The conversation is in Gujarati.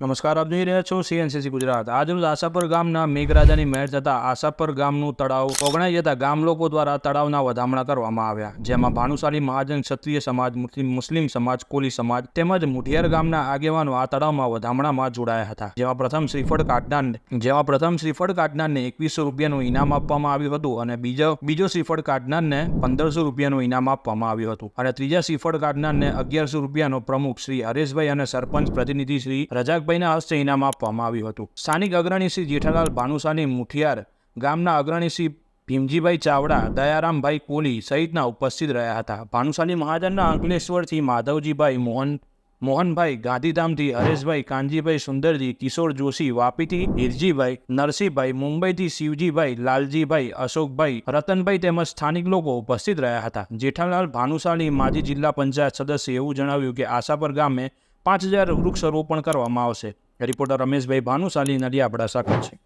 નમસ્કાર, આપ જોઈ રહ્યા છો CNCC ગુજરાત। આજરોજ આશાપર ગામના મેઘરાજાની મહેર થતાં આશાપર ગામનું તળાવ ઓગણાઈ જતા ગામ લોકો દ્વારા તળાવના વધામણા કરવામાં આવ્યા, જેમાં ભાનુશાલી મહાજન ક્ષત્રિય સમાજ, મુસ્લિમ સમાજ, કોલી સમાજ તેમજ મુઠિયાર ગામના આગેવાનો આ તળાવમાં વધામણામાં જોડાયા હતા। જેમાં પ્રથમ શ્રીફળ કાઢનારને 2100 રૂપિયાનું ઇનામ આપવામાં આવ્યું હતું અને બીજો શ્રીફળ કાઢનારને 1500 રૂપિયાનું ઇનામ આપવામાં આવ્યું હતું અને ત્રીજા શ્રીફળ કાઢનારને 1100 રૂપિયાનો પ્રમુખ શ્રી હરેશભાઈ અને સરપંચ પ્રતિનિધિ શ્રી રજાકભાઈના હસ્તે ઇનામ આપવામાં આવ્યું હતું। સ્થાનિક અગ્રણી શ્રી જેઠાલાલ ભાનુશાલી મુઠિયાર ગામના અગ્રણી શ્રી ભીમજીભાઈ ચાવડા, દયારામભાઈ કોલી સહિતના ઉપસ્થિત રહ્યા હતા। ભાનુશાલી મહાજનના અંકલેશ્વરથી માધવજીભાઈ, મોહનભાઈ ગાંધીધામથી હરેશભાઈ, કાનજીભાઈ સુંદરજી, કિશોર જોશી વાપીથી, હિરજીભાઈ, નરસિંહભાઈ મુંબઈથી, શિવજીભાઈ, લાલજીભાઈ, અશોકભાઈ, રતનભાઈ તેમજ સ્થાનિક લોકો ઉપસ્થિત રહ્યા હતા। જેઠાલાલ ભાનુશાલી માજી જિલ્લા પંચાયત સદસ્ય એવું જણાવ્યું કે આશાપર ગામે 5000 વૃક્ષારોપણ કરવામાં આવશે। રિપોર્ટર રમેશભાઈ ભાનુશાલી, નડિયાદથી સાકર છે।